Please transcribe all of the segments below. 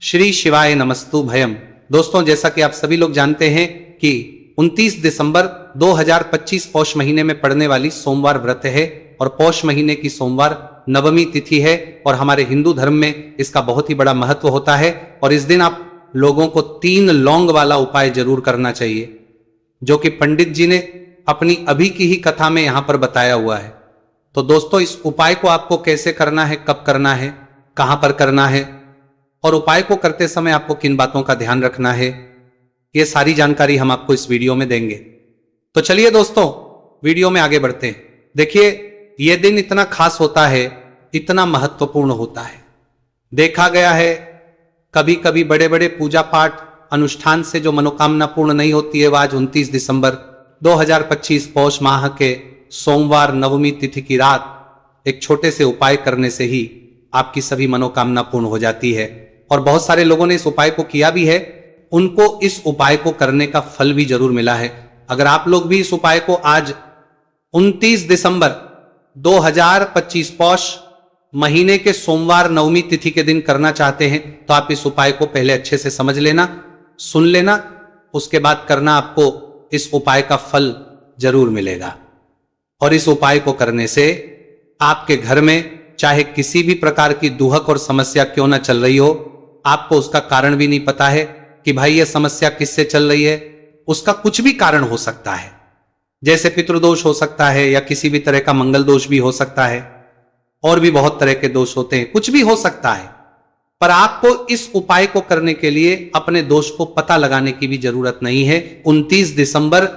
श्री शिवाय नमस्तु भयम। दोस्तों, जैसा कि आप सभी लोग जानते हैं कि 29 दिसंबर 2025 पौष महीने में पड़ने वाली सोमवार व्रत है और पौष महीने की सोमवार नवमी तिथि है और हमारे हिंदू धर्म में इसका बहुत ही बड़ा महत्व होता है। और इस दिन आप लोगों को 3 लौंग वाला उपाय जरूर करना चाहिए, जो कि पंडित जी ने अपनी अभी की ही कथा में यहां पर बताया हुआ है। तो दोस्तों, इस उपाय को आपको कैसे करना है, कब करना है, कहां पर करना है और उपाय को करते समय आपको किन बातों का ध्यान रखना है, ये सारी जानकारी हम आपको इस वीडियो में देंगे। तो चलिए दोस्तों, वीडियो में आगे बढ़ते हैं। देखिए, यह दिन इतना खास होता है, इतना महत्वपूर्ण होता है। देखा गया है कभी कभी बड़े बड़े पूजा पाठ अनुष्ठान से जो मनोकामना पूर्ण नहीं होती है, वह आज 29 दिसंबर 2025 पौष माह के सोमवार नवमी तिथि की रात एक छोटे से उपाय करने से ही आपकी सभी मनोकामना पूर्ण हो जाती है। और बहुत सारे लोगों ने इस उपाय को किया भी है, उनको इस उपाय को करने का फल भी जरूर मिला है। अगर आप लोग भी इस उपाय को आज 29 दिसंबर 2025 पौष महीने के सोमवार नवमी तिथि के दिन करना चाहते हैं, तो आप इस उपाय को पहले अच्छे से समझ लेना, सुन लेना, उसके बाद करना। आपको इस उपाय का फल जरूर मिलेगा। और इस उपाय को करने से आपके घर में चाहे किसी भी प्रकार की दुहक और समस्या क्यों ना चल रही हो, आपको उसका कारण भी नहीं पता है कि भाई ये समस्या किससे चल रही है, उसका कुछ भी कारण हो सकता है। जैसे पितृदोष हो सकता है या किसी भी तरह का मंगल दोष भी हो सकता है, और भी बहुत तरह के दोष होते हैं, कुछ भी हो सकता है। पर आपको इस उपाय को करने के लिए अपने दोष को पता लगाने की भी जरूरत नहीं है। 29 दिसंबर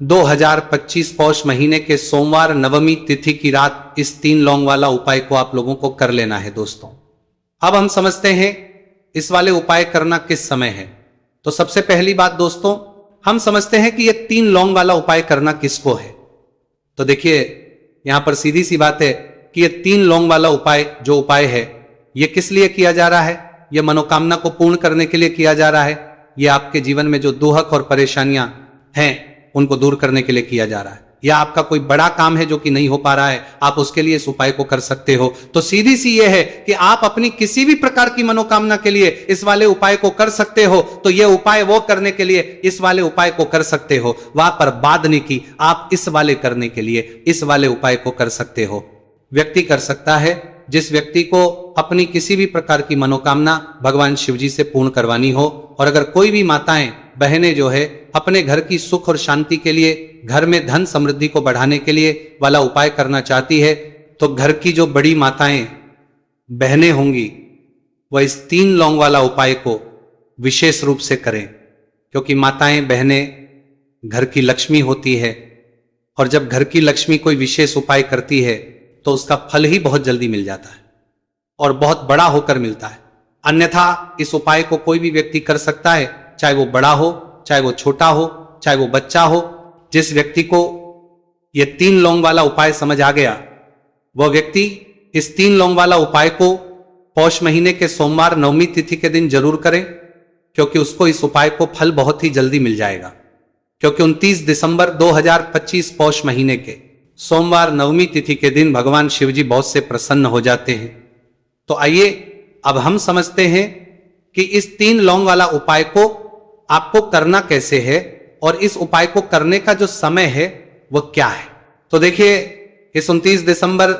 2025 पौष महीने के सोमवार नवमी तिथि की रात इस 3 लौंग वाला उपाय को आप लोगों को कर लेना है। दोस्तों, अब हम समझते हैं इस वाले उपाय करना किस समय है। तो सबसे पहली बात दोस्तों, हम समझते हैं कि यह 3 लौंग वाला उपाय करना किसको है। तो देखिए, यहां पर सीधी सी बात है कि यह 3 लौंग वाला उपाय जो उपाय है, यह किस लिए किया जा रहा है। यह मनोकामना को पूर्ण करने के लिए किया जा रहा है। यह आपके जीवन में जो दुहक और परेशानियां हैं उनको दूर करने के लिए किया जा रहा है। या आपका कोई बड़ा काम है जो कि नहीं हो पा रहा है, आप उसके लिए इस उपाय को कर सकते हो। तो सीधी सी यह है कि आप अपनी किसी भी प्रकार की मनोकामना के लिए इस वाले उपाय को कर सकते हो। तो यह उपाय वो करने के लिए इस वाले उपाय को कर सकते हो, वहां पर बात नहीं की। आप इस वाले करने के लिए इस वाले उपाय को कर सकते हो। व्यक्ति कर सकता है जिस व्यक्ति को अपनी किसी भी प्रकार की मनोकामना भगवान शिव जी से पूर्ण करवानी हो। और अगर कोई भी माताएं बहनें जो है अपने घर की सुख और शांति के लिए, घर में धन समृद्धि को बढ़ाने के लिए वाला उपाय करना चाहती है, तो घर की जो बड़ी माताएं बहनें होंगी वह इस 3 लौंग वाला उपाय को विशेष रूप से करें। क्योंकि माताएं बहनें घर की लक्ष्मी होती है, और जब घर की लक्ष्मी कोई विशेष उपाय करती है तो उसका फल ही बहुत जल्दी मिल जाता है और बहुत बड़ा होकर मिलता है। अन्यथा इस उपाय को कोई भी व्यक्ति कर सकता है, चाहे वो बड़ा हो, चाहे वो छोटा हो, चाहे वो बच्चा हो। जिस व्यक्ति को ये 3 लौंग वाला उपाय समझ आ गया, वह व्यक्ति इस 3 लौंग वाला उपाय को पौष महीने के सोमवार नवमी तिथि के दिन जरूर करें, क्योंकि उसको इस उपाय को फल बहुत ही जल्दी मिल जाएगा। क्योंकि 29 दिसंबर 2025 पौष महीने के सोमवार नवमी तिथि के दिन भगवान शिव जी बहुत से प्रसन्न हो जाते हैं। तो आइए अब हम समझते हैं कि इस 3 लौंग वाला उपाय को आपको करना कैसे है और इस उपाय को करने का जो समय है वह क्या है। तो देखिए, इस 29 दिसंबर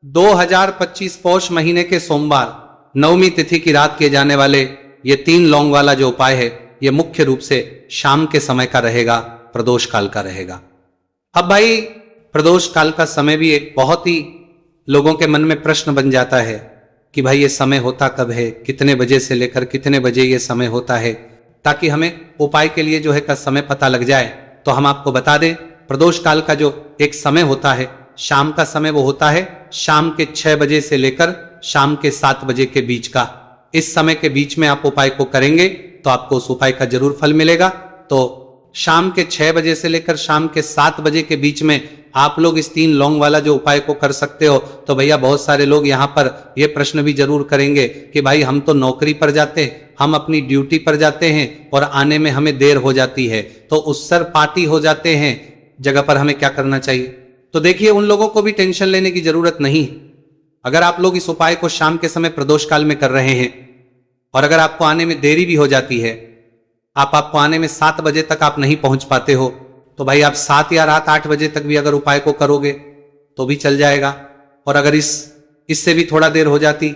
2025 पौष महीने के सोमवार नवमी तिथि की रात किए जाने वाले ये 3 लौंग वाला जो उपाय है, यह मुख्य रूप से शाम के समय का रहेगा, प्रदोष काल का रहेगा। अब भाई, प्रदोष काल का समय भी एक बहुत ही लोगों के मन में प्रश्न बन जाता है कि भाई ये समय होता कब है, कितने बजे से लेकर कितने बजे ये समय होता है, ताकि हमें उपाय के लिए जो है का समय पता लग जाए। तो हम आपको बता दें, प्रदोष काल का जो एक समय होता है, शाम का समय, वो होता है शाम के 6 बजे से लेकर शाम के 7 बजे के बीच का। इस समय के बीच में आप उपाय को करेंगे तो आपको उस उपाय का जरूर फल मिलेगा। तो शाम के 6 बजे से लेकर शाम के 7 बजे के बीच में आप लोग इस 3 लौंग वाला जो उपाय को कर सकते हो। तो भैया, बहुत सारे लोग यहाँ पर ये प्रश्न भी जरूर करेंगे कि भाई हम तो नौकरी पर जाते हैं, हम अपनी ड्यूटी पर जाते हैं और आने में हमें देर हो जाती है, तो उससे पार्टी हो जाते हैं जगह पर, हमें क्या करना चाहिए। तो देखिए, उन लोगों को भी टेंशन लेने की जरूरत नहीं। अगर आप लोग इस उपाय को शाम के समय प्रदोष काल में कर रहे हैं और अगर आपको आने में देरी भी हो जाती है, आपको आने में 7 बजे तक आप नहीं पहुंच पाते हो, तो भाई आप 7 या रात 8 बजे तक भी अगर उपाय को करोगे तो भी चल जाएगा। और अगर इससे भी थोड़ा देर हो जाती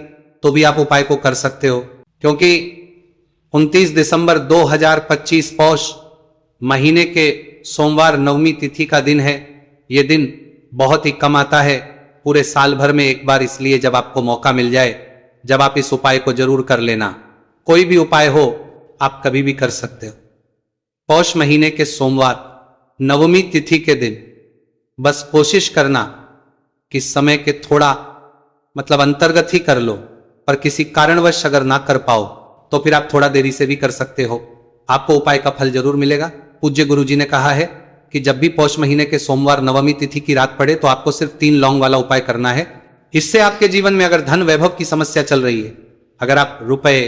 तो भी आप उपाय को कर सकते हो, क्योंकि 29 दिसंबर 2025 पौष महीने के सोमवार नवमी तिथि का दिन है। यह दिन बहुत ही कम आता है, पूरे साल भर में एक बार, इसलिए जब आपको मौका मिल जाए, जब आप इस उपाय को जरूर कर लेना। कोई भी उपाय हो आप कभी भी कर सकते हो। पौष महीने के सोमवार नवमी तिथि के दिन बस कोशिश करना कि समय के थोड़ा अंतर्गत ही कर लो, पर किसी कारणवश अगर ना कर पाओ तो फिर आप थोड़ा देरी से भी कर सकते हो, आपको उपाय का फल जरूर मिलेगा। पूज्य गुरु जी ने कहा है कि जब भी पौष महीने के सोमवार नवमी तिथि की रात पड़े तो आपको सिर्फ 3 लौंग वाला उपाय करना है। इससे आपके जीवन में अगर धन वैभव की समस्या चल रही है, अगर आप रुपए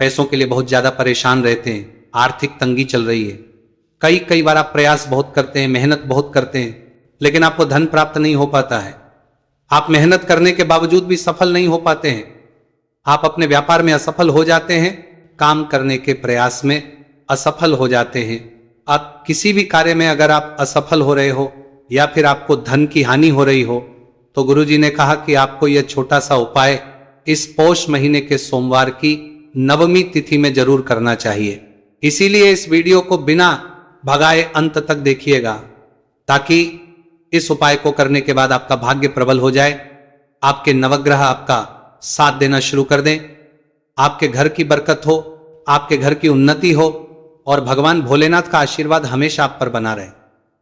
पैसों के लिए बहुत ज्यादा परेशान रहते हैं, आर्थिक तंगी चल रही है, कई बार आप प्रयास बहुत करते हैं, मेहनत बहुत करते हैं, लेकिन आपको धन प्राप्त नहीं हो पाता है, आप मेहनत करने के बावजूद भी सफल नहीं हो पाते हैं, आप अपने व्यापार में असफल हो जाते हैं, काम करने के प्रयास में असफल हो जाते हैं, आप किसी भी कार्य में अगर आप असफल हो रहे हो या फिर आपको धन की हानि हो रही हो, तो गुरुजी ने कहा कि आपको यह छोटा सा उपाय इस पौष महीने के सोमवार की नवमी तिथि में जरूर करना चाहिए। इसीलिए इस वीडियो को बिना भगाए अंत तक देखिएगा, ताकि इस उपाय को करने के बाद आपका भाग्य प्रबल हो जाए, आपके नवग्रह आपका साथ देना शुरू कर दें, आपके घर की बरकत हो, आपके घर की उन्नति हो और भगवान भोलेनाथ का आशीर्वाद हमेशा आप पर बना रहे।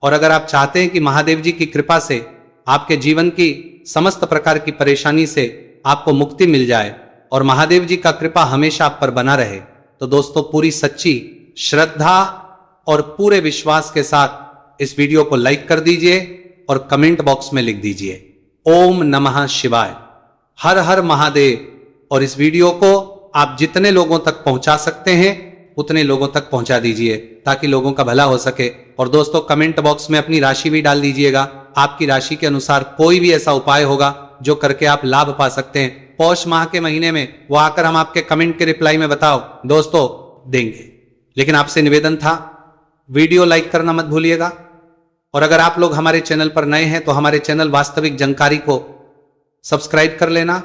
और अगर आप चाहते हैं कि महादेव जी की कृपा से आपके जीवन की समस्त प्रकार की परेशानी से आपको मुक्ति मिल जाए और महादेव जी का कृपा हमेशा आप पर बना रहे, तो दोस्तों पूरी सच्ची श्रद्धा और पूरे विश्वास के साथ इस वीडियो को लाइक कर दीजिए और कमेंट बॉक्स में लिख दीजिए ओम नमः शिवाय, हर हर महादेव। और इस वीडियो को आप जितने लोगों तक पहुंचा सकते हैं उतने लोगों तक पहुंचा दीजिए, ताकि लोगों का भला हो सके। और दोस्तों कमेंट बॉक्स में अपनी राशि भी डाल दीजिएगा, आपकी राशि के अनुसार कोई भी ऐसा उपाय होगा जो करके आप लाभ पा सकते हैं पौष माह के महीने में, वो आकर हम आपके कमेंट के रिप्लाई में बताओ दोस्तों देंगे। लेकिन आपसे निवेदन था, वीडियो लाइक करना मत भूलिएगा। और अगर आप लोग हमारे चैनल पर नए हैं तो हमारे चैनल वास्तविक जानकारी को सब्सक्राइब कर लेना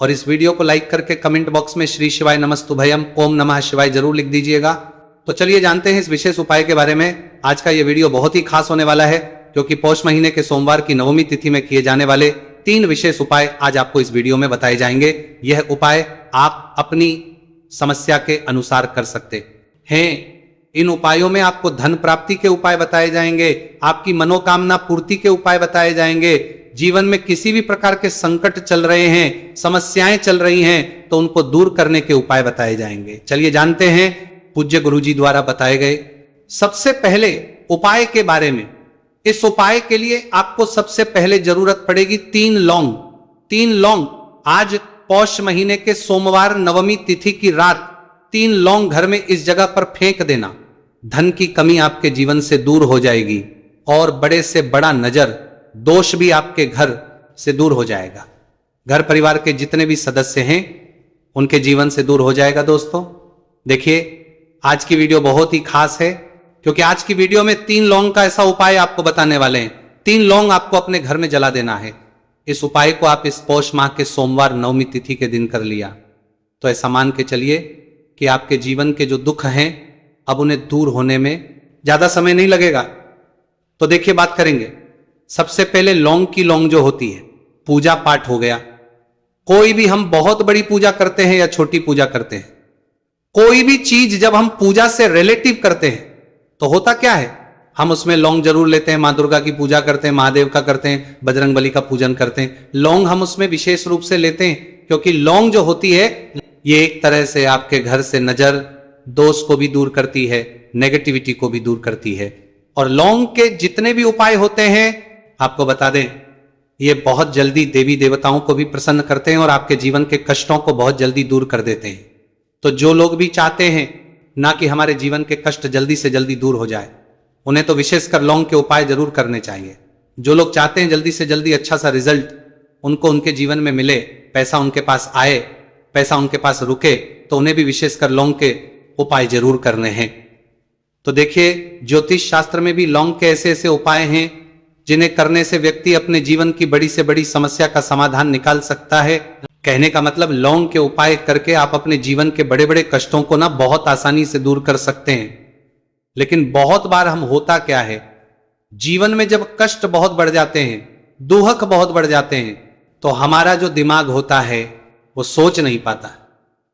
और इस वीडियो को लाइक करके कमेंट बॉक्स में श्री शिवाय नमस्तुभयम ओम नमः शिवाय जरूर लिख दीजिएगा। तो चलिए जानते हैं इस विशेष उपाय के बारे में। आज का यह वीडियो बहुत ही खास होने वाला है, क्योंकि पौष महीने के सोमवार की नवमी तिथि में किए जाने वाले 3 विशेष उपाय आज आपको इस वीडियो में बताए जाएंगे। यह उपाय आप अपनी समस्या के अनुसार कर सकते हैं। इन उपायों में आपको धन प्राप्ति के उपाय बताए जाएंगे, आपकी मनोकामना पूर्ति के उपाय बताए जाएंगे, जीवन में किसी भी प्रकार के संकट चल रहे हैं, समस्याएं चल रही हैं, तो उनको दूर करने के उपाय बताए जाएंगे। चलिए जानते हैं पूज्य गुरुजी द्वारा बताए गए सबसे पहले उपाय के बारे में। इस उपाय के लिए आपको सबसे पहले जरूरत पड़ेगी 3 लौंग। 3 लौंग आज पौष महीने के सोमवार नवमी तिथि की रात 3 लौंग घर में इस जगह पर फेंक देना। धन की कमी आपके जीवन से दूर हो जाएगी और बड़े से बड़ा नजर दोष भी आपके घर से दूर हो जाएगा। घर परिवार के जितने भी सदस्य हैं उनके जीवन से दूर हो जाएगा। दोस्तों देखिए आज की वीडियो बहुत ही खास है, क्योंकि आज की वीडियो में 3 लौंग का ऐसा उपाय आपको बताने वाले हैं। 3 लौंग आपको अपने घर में जला देना है। इस उपाय को आप इस पौष माह के सोमवार नवमी तिथि के दिन कर लिया तो ऐसा मान के चलिए कि आपके जीवन के जो दुख हैं अब उन्हें दूर होने में ज्यादा समय नहीं लगेगा। तो देखिए बात करेंगे। सबसे पहले लौंग की लौंग जो होती है, पूजा पाठ हो गया। कोई भी हम बहुत बड़ी पूजा करते हैं या छोटी पूजा करते हैं, कोई भी चीज जब हम पूजा से रिलेटिव करते हैं तो होता क्या है, हम उसमें लौंग जरूर लेते हैं। मां दुर्गा की पूजा करते हैं, महादेव का करते हैं, बजरंगबली का पूजन करते हैं। लौंग हम उसमें विशेष रूप से लेते हैं, क्योंकि लौंग जो होती है ये एक तरह से आपके घर से नजर दोष को भी दूर करती है, नेगेटिविटी को भी दूर करती है। और लौंग के जितने भी उपाय होते हैं आपको बता दें, ये बहुत जल्दी देवी देवताओं को भी प्रसन्न करते हैं और आपके जीवन के कष्टों को बहुत जल्दी दूर कर देते हैं। तो जो लोग भी चाहते हैं ना कि हमारे जीवन के कष्ट जल्दी से जल्दी दूर हो जाए, उन्हें तो विशेषकर लौंग के उपाय जरूर करने चाहिए। जो लोग चाहते हैं जल्दी से जल्दी अच्छा सा रिजल्ट उनको उनके जीवन में मिले, पैसा उनके पास आए, पैसा उनके पास रुके, तो उन्हें भी विशेषकर लौंग के उपाय जरूर करने हैं। तो देखिए, ज्योतिष शास्त्र में भी लौंग के ऐसे ऐसे उपाय हैं जिन्हें करने से व्यक्ति अपने जीवन की बड़ी से बड़ी समस्या का समाधान निकाल सकता है। कहने का मतलब, लौंग के उपाय करके आप अपने जीवन के बड़े बड़े कष्टों को ना बहुत आसानी से दूर कर सकते हैं। लेकिन बहुत बार हम होता क्या है, जीवन में जब कष्ट बहुत बढ़ जाते हैं, दुहक बहुत बढ़ जाते हैं, तो हमारा जो दिमाग होता है वो सोच नहीं पाता।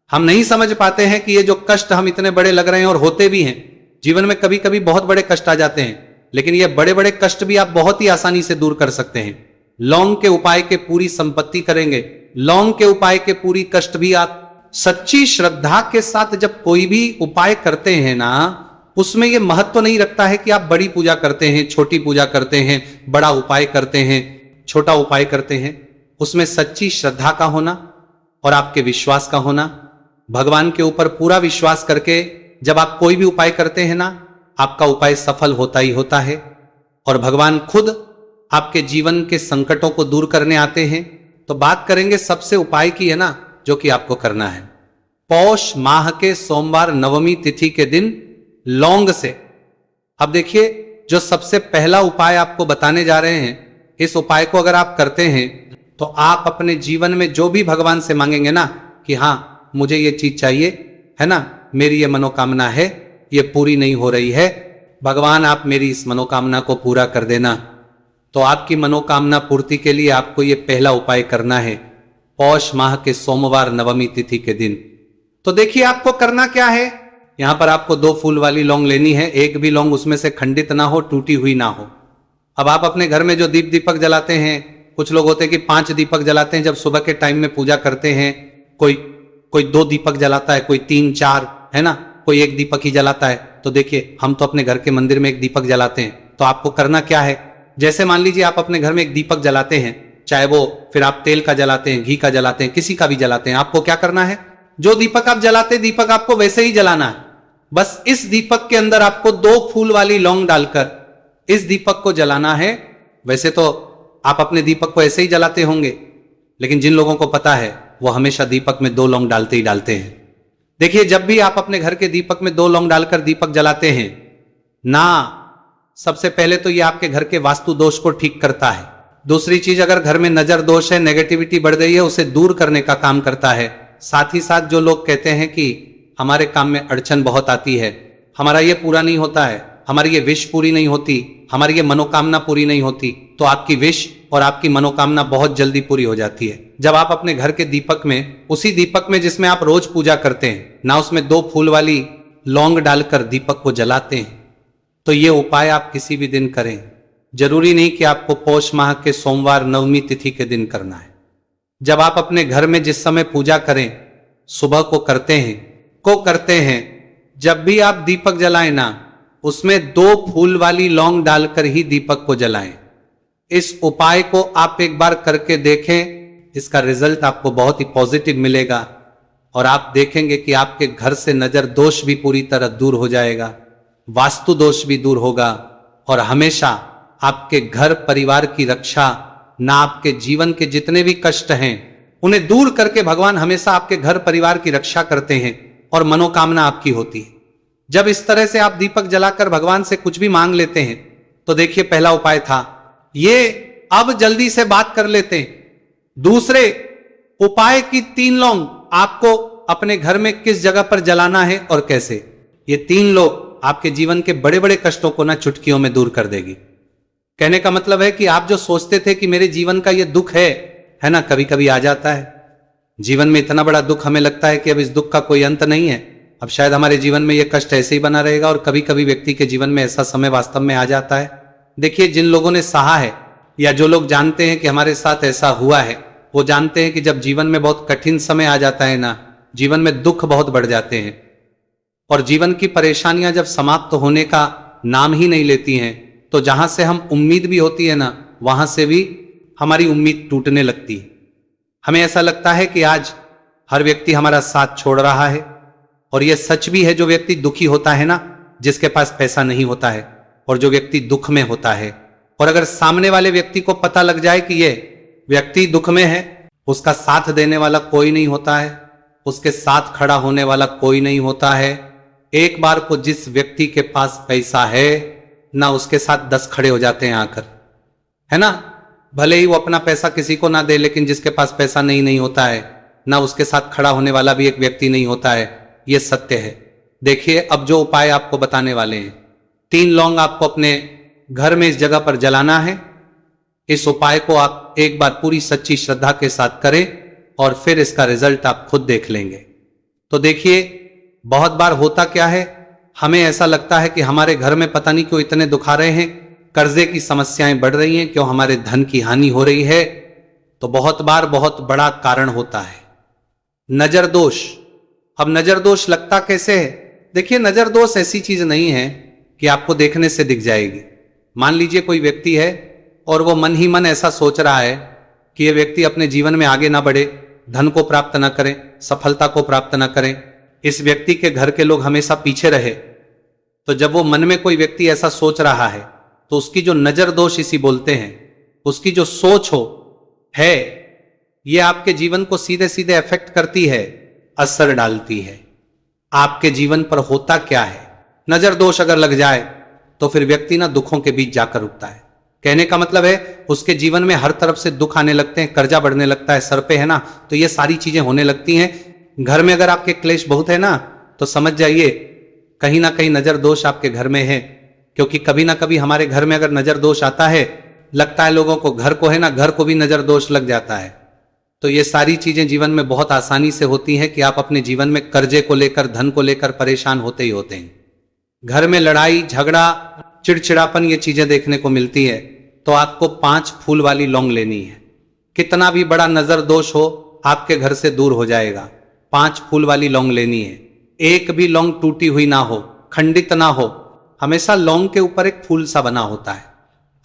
हम नहीं समझ पाते हैं कि ये जो कष्ट हम इतने बड़े लग रहे हैं, और होते भी हैं जीवन में, कभी कभी बहुत बड़े कष्ट आ जाते हैं, लेकिन ये बड़े बड़े कष्ट भी आप बहुत ही आसानी से दूर कर सकते हैं। लौंग के उपाय के पूरी संपत्ति करेंगे, लौंग के उपाय के पूरी कष्ट भी आप सच्ची श्रद्धा के साथ जब कोई भी उपाय करते हैं ना, उसमें यह महत्व नहीं रखता है कि आप बड़ी पूजा करते हैं, छोटी पूजा करते हैं, बड़ा उपाय करते हैं, छोटा उपाय करते हैं। उसमें सच्ची श्रद्धा का होना और आपके विश्वास का होना, भगवान के ऊपर पूरा विश्वास करके जब आप कोई भी उपाय करते हैं ना, आपका उपाय सफल होता ही होता है, और भगवान खुद आपके जीवन के संकटों को दूर करने आते हैं। तो बात करेंगे सबसे उपाय की, है ना, जो कि आपको करना है। पौष माह के सोमवार नवमी तिथि के दिन लौंग से। अब देखिए, जो सबसे पहला उपाय आपको बताने जा रहे हैं, इस उपाय को अगर आप करते हैं तो आप अपने जीवन में जो भी भगवान से मांगेंगे ना कि हाँ मुझे ये चीज चाहिए, है ना, मेरी ये मनोकामना है, ये पूरी नहीं हो रही है, भगवान आप मेरी इस मनोकामना को पूरा कर देना। तो आपकी मनोकामना पूर्ति के लिए आपको ये पहला उपाय करना है, पौष माह के सोमवार नवमी तिथि के दिन। तो देखिए, आपको करना क्या है। यहां पर आपको 2 फूल वाली लौंग लेनी है, एक भी लौंग उसमें से खंडित ना हो, टूटी हुई ना हो। अब आप अपने घर में जो दीपक जलाते हैं, कुछ लोग होते हैं कि 5 दीपक जलाते हैं जब सुबह के टाइम में पूजा करते हैं, कोई 2 दीपक जलाता है, कोई 3-4, है ना, कोई 1 दीपक ही जलाता है। तो देखिए, हम तो अपने घर के मंदिर में 1 दीपक जलाते हैं। तो आपको करना क्या है, जैसे मान लीजिए आप अपने घर में 1 दीपक जलाते हैं, चाहे वो फिर आप तेल का जलाते हैं, घी का जलाते हैं, किसी का भी जलाते हैं, आपको क्या करना है, जो दीपक आप जलाते, दीपक आपको वैसे ही जलाना है। बस इस दीपक के अंदर आपको 2 फूल वाली लौंग डालकर इस दीपक को जलाना है। वैसे तो आप अपने दीपक को ऐसे ही जलाते होंगे, लेकिन जिन लोगों को पता है वो हमेशा दीपक में 2 लौंग डालते ही डालते हैं। देखिए, जब भी आप अपने घर के दीपक में 2 लौंग डालकर दीपक जलाते हैं ना, सबसे पहले तो ये आपके घर के वास्तु दोष को ठीक करता है। दूसरी चीज, अगर घर में नजर दोष है, नेगेटिविटी बढ़ गई है, उसे दूर करने का काम करता है। साथ ही साथ जो लोग कहते हैं कि हमारे काम में अड़चन बहुत आती है, हमारा ये पूरा नहीं होता है, हमारी ये विश पूरी नहीं होती, हमारी ये मनोकामना पूरी नहीं होती, तो आपकी विश और आपकी मनोकामना बहुत जल्दी पूरी हो जाती है जब आप अपने घर के दीपक में, उसी दीपक में जिसमें आप रोज पूजा करते हैं ना, उसमें 2 फूल वाली लौंग डालकर दीपक को जलाते हैं। तो ये उपाय आप किसी भी दिन करें, जरूरी नहीं कि आपको पौष माह के सोमवार नवमी तिथि के दिन करना है। जब आप अपने घर में जिस समय पूजा करें, सुबह को करते हैं, जब भी आप दीपक जलाएं ना, उसमें 2 फूल वाली लौंग डालकर ही दीपक को जलाएं। इस उपाय को आप एक बार करके देखें, इसका रिजल्ट आपको बहुत ही पॉजिटिव मिलेगा, और आप देखेंगे कि आपके घर से नजर दोष भी पूरी तरह दूर हो जाएगा, वास्तु दोष भी दूर होगा, और हमेशा आपके घर परिवार की रक्षा, ना आपके जीवन के जितने भी कष्ट हैं उन्हें दूर करके भगवान हमेशा आपके घर परिवार की रक्षा करते हैं और मनोकामना आपकी होती है। जब इस तरह से आप दीपक जलाकर भगवान से कुछ भी मांग लेते हैं, तो देखिए, पहला उपाय था ये। अब जल्दी से बात कर लेते हैं दूसरे उपाय की। 3 लौंग आपको अपने घर में किस जगह पर जलाना है और कैसे। ये 3 लौंग आपके जीवन के बड़े बड़े कष्टों को ना चुटकियों में दूर कर देगी। कहने का मतलब है कि आप जो सोचते थे कि मेरे जीवन का ये दुख है ना, कभी कभी आ जाता है जीवन में इतना बड़ा दुख, हमें लगता है कि अब इस दुख का कोई अंत नहीं है, अब शायद हमारे जीवन में ये कष्ट ऐसे ही बना रहेगा, और कभी कभी व्यक्ति के जीवन में ऐसा समय वास्तव में आ जाता है। देखिए, जिन लोगों ने सहा है या जो लोग जानते हैं कि हमारे साथ ऐसा हुआ है, वो जानते हैं कि जब जीवन में बहुत कठिन समय आ जाता है ना, जीवन में दुख बहुत बढ़ जाते हैं, और जीवन की परेशानियां जब समाप्त होने का नाम ही नहीं लेती हैं, तो जहां से हम उम्मीद भी होती है ना, वहां से भी हमारी उम्मीद टूटने लगती है। हमें ऐसा लगता है कि आज हर व्यक्ति हमारा साथ छोड़ रहा है, और यह सच भी है। जो व्यक्ति दुखी होता है ना, जिसके पास पैसा नहीं होता है, और जो व्यक्ति दुख में होता है, और अगर सामने वाले व्यक्ति को पता लग जाए कि ये व्यक्ति दुख में है, उसका साथ देने वाला कोई नहीं होता है, उसके साथ खड़ा होने वाला कोई नहीं होता है। एक बार को जिस व्यक्ति के पास पैसा है ना, उसके साथ 10 खड़े हो जाते हैं आकर, है ना। भले ही वो अपना पैसा किसी को ना दे, लेकिन जिसके पास पैसा नहीं होता है ना, उसके साथ खड़ा होने वाला भी एक व्यक्ति नहीं होता है। यह सत्य है। देखिए, अब जो उपाय आपको बताने वाले हैं, 3 लौंग आपको अपने घर में इस जगह पर जलाना है। इस उपाय को आप एक बार पूरी सच्ची श्रद्धा के साथ करें और फिर इसका रिजल्ट आप खुद देख लेंगे। तो देखिए, बहुत बार होता क्या है, हमें ऐसा लगता है कि हमारे घर में पता नहीं क्यों इतने दुख आ रहे हैं, कर्जे की समस्याएं बढ़ रही हैं, क्यों हमारे धन की हानि हो रही है। तो बहुत बार बहुत बड़ा कारण होता है नजर दोष। अब नजर दोष लगता कैसे है? देखिए, नजर दोष ऐसी चीज नहीं है कि आपको देखने से दिख जाएगी। मान लीजिए कोई व्यक्ति है और वो मन ही मन ऐसा सोच रहा है कि ये व्यक्ति अपने जीवन में आगे ना बढ़े, धन को प्राप्त ना करें, सफलता को प्राप्त ना करें, इस व्यक्ति के घर के लोग हमेशा पीछे रहे। तो जब वो मन में कोई व्यक्ति ऐसा सोच रहा है, तो उसकी जो नजर दोष इसी बोलते हैं, उसकी जो सोच हो है, ये आपके जीवन को सीधे सीधे अफेक्ट करती है, असर डालती है। आपके जीवन पर होता क्या है, नजर दोष अगर लग जाए तो फिर व्यक्ति ना दुखों के बीच जाकर रुकता है। कहने का मतलब है, उसके जीवन में हर तरफ से दुख आने लगते हैं, कर्जा बढ़ने लगता है, सर पे है ना, तो ये सारी चीजें होने लगती हैं। घर में अगर आपके क्लेश बहुत है ना, तो समझ जाइए कहीं ना कहीं नजर दोष आपके घर में है। क्योंकि कभी ना कभी हमारे घर में अगर नजर दोष आता है, लगता है लोगों को, घर को है ना, घर को भी नजर दोष लग जाता है। तो ये सारी चीजें जीवन में बहुत आसानी से होती हैं कि आप अपने जीवन में कर्जे को लेकर, धन को लेकर परेशान होते ही होते हैं। घर में लड़ाई झगड़ा, चिड़चिड़ापन, ये चीजें देखने को मिलती है। तो आपको 5 फूल वाली लौंग लेनी है। कितना भी बड़ा नजर दोष हो, आपके घर से दूर हो जाएगा। 5 फूल वाली लौंग लेनी है। एक भी लौंग टूटी हुई ना हो, खंडित ना हो, हमेशा लौंग के ऊपर एक फूल सा बना होता है।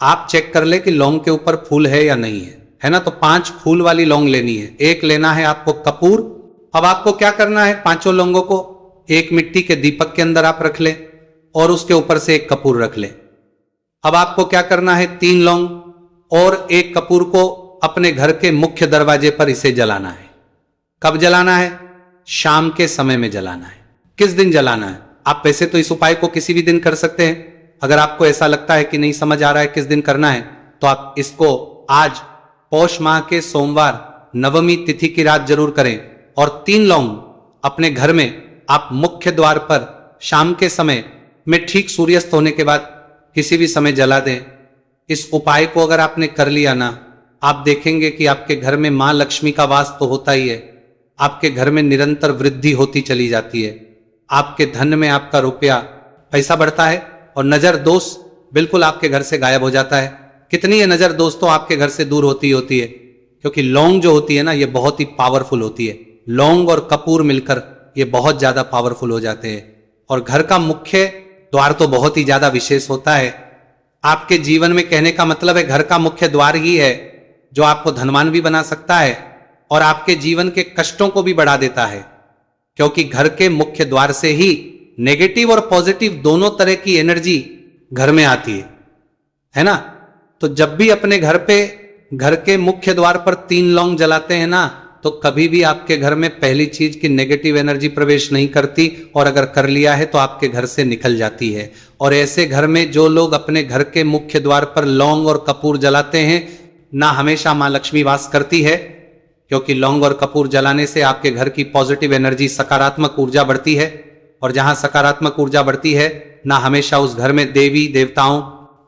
आप चेक कर ले कि लौंग के ऊपर फूल है या नहीं है ना। तो 5 फूल वाली लौंग लेनी है। एक लेना है आपको कपूर। अब आपको क्या करना है, 5 लौंगों को एक मिट्टी के दीपक के अंदर आप रख ले और उसके ऊपर से एक कपूर रख ले। अब आपको क्या करना है, 3 लौंग और एक कपूर को अपने घर के मुख्य दरवाजे पर इसे जलाना है। कब जलाना है? शाम के समय में जलाना है। किस दिन जलाना है? आप वैसे तो इस उपाय को किसी भी दिन कर सकते हैं। अगर आपको ऐसा लगता है कि नहीं समझ आ रहा है किस दिन करना है, तो आप इसको आज पौष माह के सोमवार नवमी तिथि की रात जरूर करें। और 3 लौंग अपने घर में आप मुख्य द्वार पर शाम के समय में ठीक सूर्यास्त होने के बाद किसी भी समय जला दें। इस उपाय को अगर आपने कर लिया ना, आप देखेंगे कि आपके घर में मां लक्ष्मी का वास तो होता ही है, आपके घर में निरंतर वृद्धि होती चली जाती है। आपके धन में आपका रुपया पैसा बढ़ता है और नजर दोष बिल्कुल आपके घर से गायब हो जाता है। कितनी ये नजर दोष तो आपके घर से दूर होती है, क्योंकि लौंग जो होती है ना, ये बहुत ही पावरफुल होती है। लौंग और कपूर मिलकर ये बहुत ज्यादा पावरफुल हो जाते हैं। और घर का मुख्य द्वार तो बहुत ही ज्यादा विशेष होता है। आपके जीवन में, कहने का मतलब है, घर का मुख्य द्वार ही है जो आपको धनवान भी बना सकता है और आपके जीवन के कष्टों को भी बढ़ा देता है। क्योंकि घर के मुख्य द्वार से ही नेगेटिव और पॉजिटिव दोनों तरह की एनर्जी घर में आती है ना। तो जब भी अपने घर पे, घर के मुख्य द्वार पर 3 लौंग जलाते हैं ना, तो कभी भी आपके घर में पहली चीज की नेगेटिव एनर्जी प्रवेश नहीं करती, और अगर कर लिया है तो आपके घर से निकल जाती है। और ऐसे घर में जो लोग अपने घर के मुख्य द्वार पर लौंग और कपूर जलाते हैं ना, हमेशा मां लक्ष्मी वास करती है। क्योंकि लौंग और कपूर जलाने से आपके घर की पॉजिटिव एनर्जी, सकारात्मक ऊर्जा बढ़ती है, और जहां सकारात्मक ऊर्जा बढ़ती है ना, हमेशा उस घर में देवी देवताओं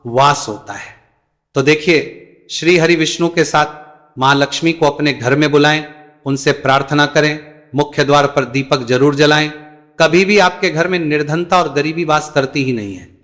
वास होता है। तो देखिए, श्री हरि विष्णु के साथ मां लक्ष्मी को अपने घर में बुलाएं, उनसे प्रार्थना करें, मुख्य द्वार पर दीपक जरूर जलाएं। कभी भी आपके घर में निर्धनता और गरीबी वास करती ही नहीं है।